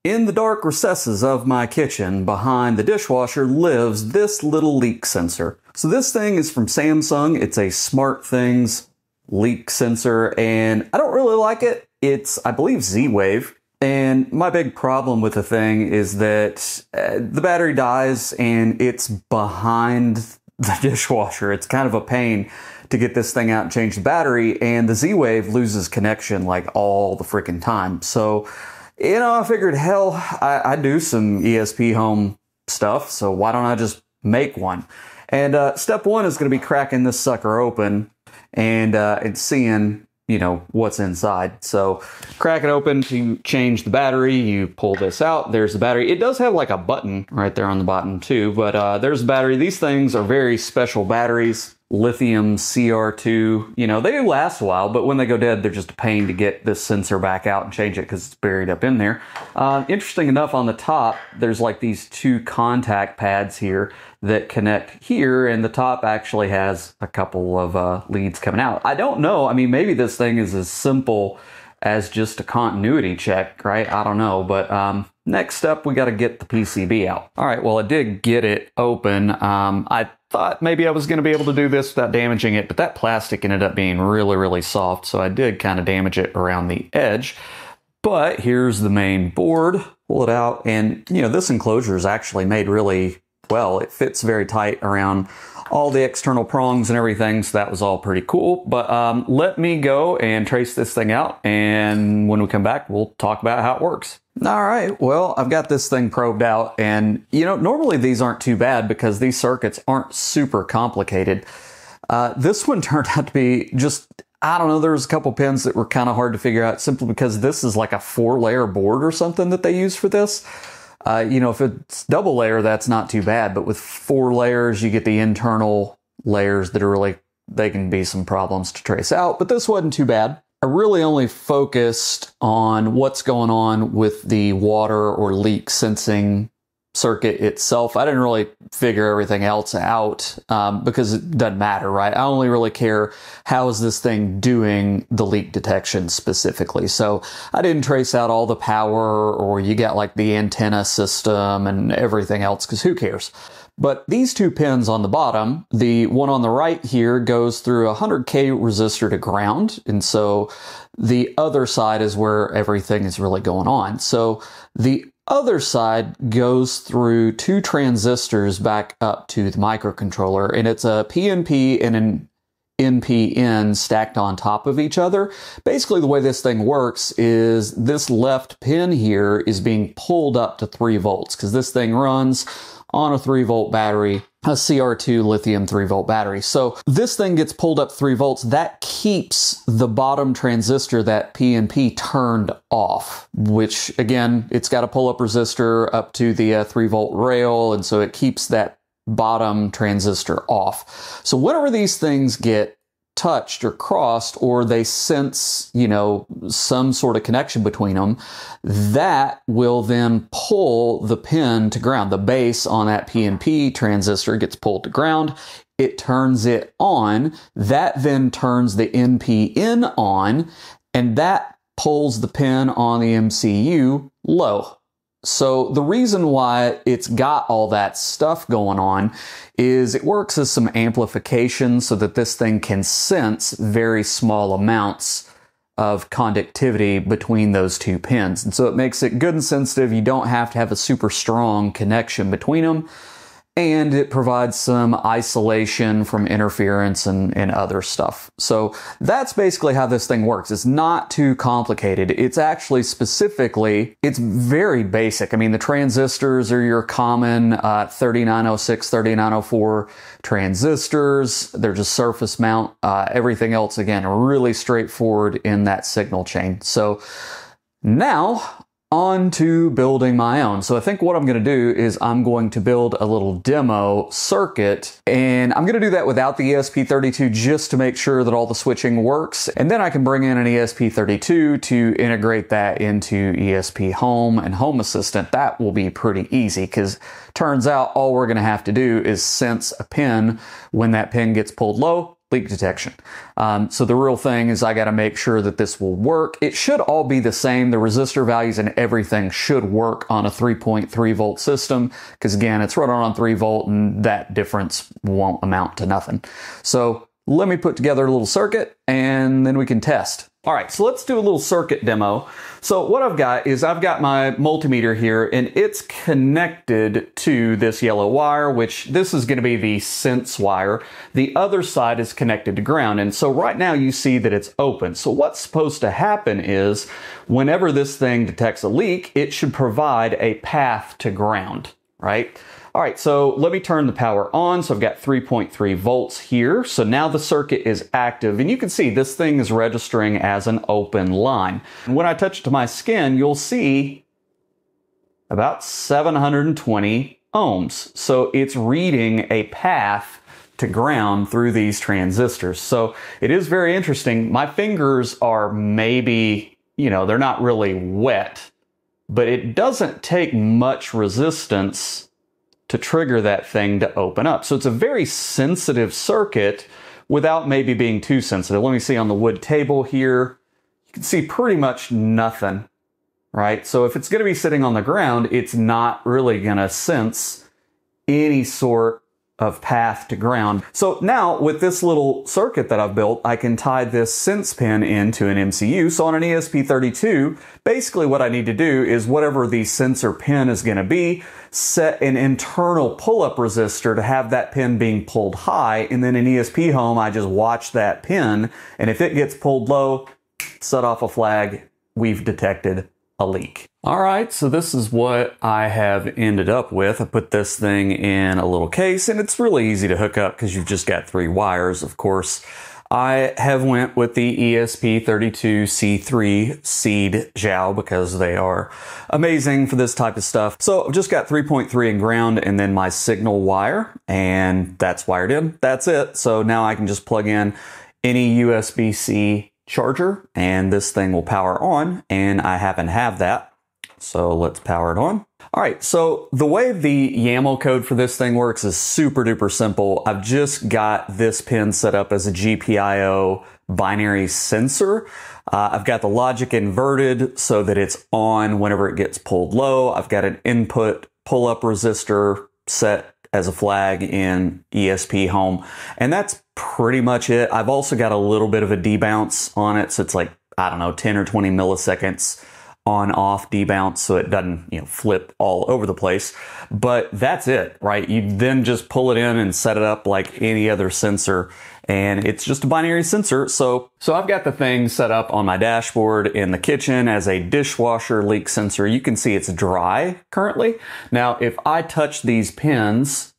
In the dark recesses of my kitchen, behind the dishwasher, lives this little leak sensor. So this thing is from Samsung. It's a Smartthings leak sensor, and I don't really like it. It's, I believe, Z-wave. And my big problem with the thing is that the battery dies and it's behind the dishwasher. It's kind of a pain to get this thing out and change the battery, and the Z-wave loses connection like all the freaking time. So, you know, I figured, hell, I do some ESPHome stuff, so why don't I just make one? And step one is going to be cracking this sucker open and seeing, you know, what's inside. So crack it open to change the battery. You pull this out. There's the battery. It does have like a button right there on the bottom too, but there's the battery. These things are very special batteries. Lithium CR2, you know, they do last a while, but when they go dead, they're just a pain to get this sensor back out and change it because it's buried up in there. Interesting enough, on the top, there's like these two contact pads here that connect here, and the top actually has a couple of leads coming out. I don't know. I mean, maybe this thing is as simple as just a continuity check, right? I don't know, but next up, we got to get the PCB out. All right, well, I did get it open. I thought maybe I was going to be able to do this without damaging it, but that plastic ended up being really, really soft, so I did kind of damage it around the edge. But here's the main board. Pull it out, and you know, this enclosure is actually made really well. It fits very tight around all the external prongs and everything, so that was all pretty cool. But let me go and trace this thing out, and when we come back, we'll talk about how it works. All right, well, I've got this thing probed out, and you know, normally these aren't too bad because these circuits aren't super complicated. This one turned out to be just, I don't know, there was a couple pins that were kind of hard to figure out simply because this is like a 4-layer board or something that they use for this. You know, if it's double layer, that's not too bad, but with 4 layers, you get the internal layers that are really, they can be some problems to trace out, but this wasn't too bad. I really only focused on what's going on with the water or leak sensing circuit itself. I didn't really figure everything else out because it doesn't matter, right? I only really care how is this thing doing the leak detection specifically. So I didn't trace out all the power, or you got like the antenna system and everything else, because who cares? But these 2 pins on the bottom, the one on the right here goes through a 100K resistor to ground. And so the other side is where everything is really going on. So the other side goes through 2 transistors back up to the microcontroller, and it's a PNP and an NPN stacked on top of each other. Basically, the way this thing works is this left pin here is being pulled up to 3 volts because this thing runs on a 3-volt battery, a CR2 lithium 3-volt battery. So this thing gets pulled up 3 volts. That keeps the bottom transistor, that PNP, turned off, which again, it's got a pull-up resistor up to the 3-volt rail, and so it keeps that bottom transistor off. So whenever these things get touched or crossed, or they sense, you know, some sort of connection between them, that will then pull the pin to ground. The base on that PNP transistor gets pulled to ground. It turns it on. That then turns the NPN on, and that pulls the pin on the MCU low. So the reason why it's got all that stuff going on is it works as some amplification so that this thing can sense very small amounts of conductivity between those 2 pins. And so it makes it good and sensitive. You don't have to have a super strong connection between them. And it provides some isolation from interference and other stuff. So that's basically how this thing works. It's not too complicated. It's actually specifically, it's very basic. I mean, the transistors are your common 3906, 3904 transistors. They're just surface mount. Everything else, again, really straightforward in that signal chain. So now, on to building my own. So I think what I'm going to do is I'm going to build a little demo circuit, and I'm going to do that without the ESP32 just to make sure that all the switching works. And then I can bring in an ESP32 to integrate that into ESPHome and Home Assistant. That will be pretty easy because turns out all we're going to have to do is sense a pin. When that pin gets pulled low, leak detection. So the real thing is I got to make sure that this will work. It should all be the same. The resistor values and everything should work on a 3.3 volt system, because again, it's running on 3 volt and that difference won't amount to nothing. So let me put together a little circuit and then we can test. All right, so let's do a little circuit demo. So what I've got is I've got my multimeter here and it's connected to this yellow wire, which this is going to be the sense wire. The other side is connected to ground. And so right now you see that it's open. So what's supposed to happen is whenever this thing detects a leak, it should provide a path to ground, right? All right, so let me turn the power on. So I've got 3.3 volts here. So now the circuit is active and you can see this thing is registering as an open line. And when I touch it to my skin, you'll see about 720 ohms. So it's reading a path to ground through these transistors. So it is very interesting. My fingers are maybe, they're not really wet, but it doesn't take much resistance to trigger that thing to open up. So it's a very sensitive circuit without maybe being too sensitive. Let me see on the wood table here. You can see pretty much nothing, right? So if it's going to be sitting on the ground, it's not really going to sense any sort of path to ground. So now with this little circuit that I've built, I can tie this sense pin into an MCU. So on an ESP32, basically what I need to do is whatever the sensor pin is going to be, set an internal pull-up resistor to have that pin being pulled high, and then in ESPHome, I just watch that pin, and if it gets pulled low, set off a flag, we've detected a leak. All right, so this is what I have ended up with. I put this thing in a little case, and it's really easy to hook up because you've just got 3 wires, of course. I have went with the ESP32-C3 Seeed Xiao because they are amazing for this type of stuff. So I've just got 3.3 in ground and then my signal wire, and that's wired in. That's it. So now I can just plug in any USB-C charger and this thing will power on, and I happen to have that. So let's power it on. All right, so the way the YAML code for this thing works is super duper simple. I've just got this pin set up as a GPIO binary sensor. I've got the logic inverted so that it's on whenever it gets pulled low. I've got an input pull-up resistor set as a flag in ESPHome, and that's pretty much it. I've also got a little bit of a debounce on it, so it's like, I don't know, 10 or 20 milliseconds on-off debounce so it doesn't, flip all over the place. But that's it, right? You then just pull it in and set it up like any other sensor, and it's just a binary sensor. So I've got the thing set up on my dashboard in the kitchen as a dishwasher leak sensor. You can see it's dry currently. Now, if I touch these pins,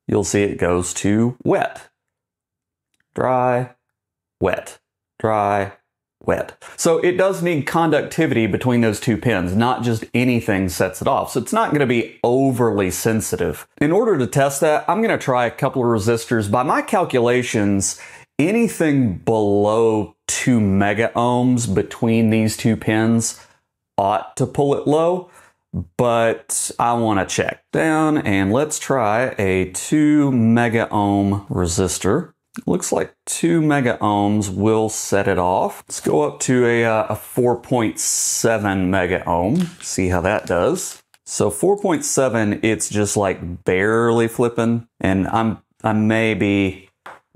you'll see it goes to wet. Dry, wet, dry, wet. So it does need conductivity between those 2 pins, not just anything sets it off. So it's not going to be overly sensitive. In order to test that, I'm going to try a couple of resistors. By my calculations, anything below 2 mega ohms between these 2 pins ought to pull it low, but I want to check down, and let's try a 2 mega ohm resistor. Looks like 2 mega ohms will set it off. Let's go up to a 4.7 mega ohm, see how that does. So 4.7, it's just like barely flipping, and I may be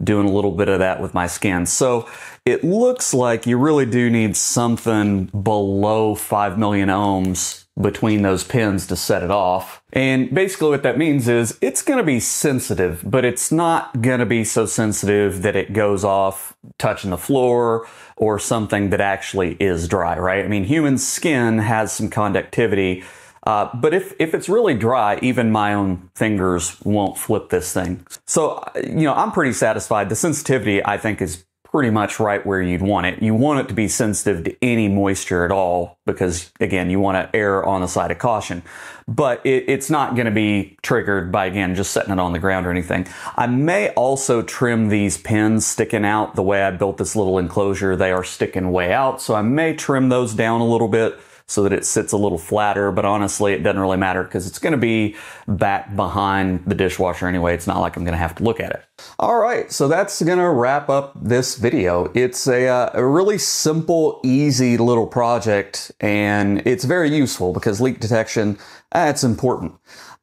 doing a little bit of that with my skin. So it looks like you really do need something below 5 million ohms between those pins to set it off. And basically what that means is it's going to be sensitive, but it's not going to be so sensitive that it goes off touching the floor or something that actually is dry, right? I mean, human skin has some conductivity, but if it's really dry, even my own fingers won't flip this thing. So, I'm pretty satisfied. The sensitivity, I think, is pretty much right where you'd want it. You want it to be sensitive to any moisture at all because, again, you want to err on the side of caution. But it's not going to be triggered by, again, just setting it on the ground or anything. I may also trim these pins sticking out. The way I built this little enclosure, they are sticking way out. So I may trim those down a little bit so that it sits a little flatter, but honestly, it doesn't really matter because it's going to be back behind the dishwasher anyway. It's not like I'm going to have to look at it. All right, so that's going to wrap up this video. It's a really simple, easy little project, and it's very useful because leak detection, it's important.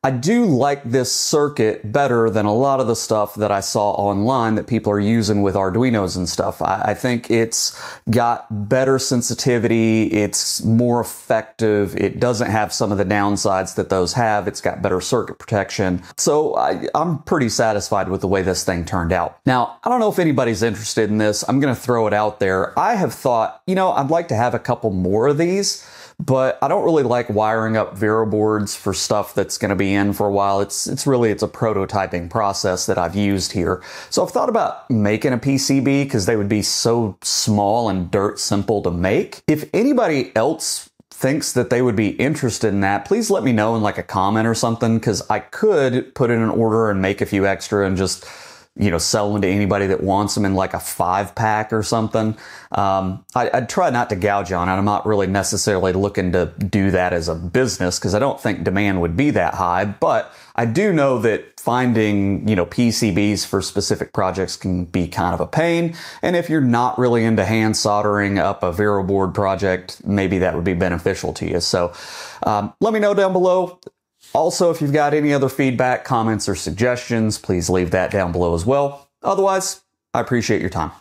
I do like this circuit better than a lot of the stuff that I saw online that people are using with Arduinos and stuff. I think it's got better sensitivity, it's more effective, it doesn't have some of the downsides that those have, it's got better circuit protection. So I'm pretty satisfied with the way this thing turned out. Now, I don't know if anybody's interested in this, I'm going to throw it out there. I have thought, you know, I'd like to have a couple more of these, but I don't really like wiring up Vero boards for stuff that's going to be in for a while. It's a prototyping process that I've used here. So I've thought about making a PCB because they would be so small and dirt simple to make. If anybody else thinks that they would be interested in that, please let me know in like a comment or something, because I could put in an order and make a few extra and just, you know, sell them to anybody that wants them in like a 5-pack or something. I'd try not to gouge on it. I'm not really necessarily looking to do that as a business because I don't think demand would be that high, but I do know that finding, you know, PCBs for specific projects can be kind of a pain. And if you're not really into hand soldering up a Vero board project, maybe that would be beneficial to you. So let me know down below. Also, if you've got any other feedback, comments, or suggestions, please leave that down below as well. Otherwise, I appreciate your time.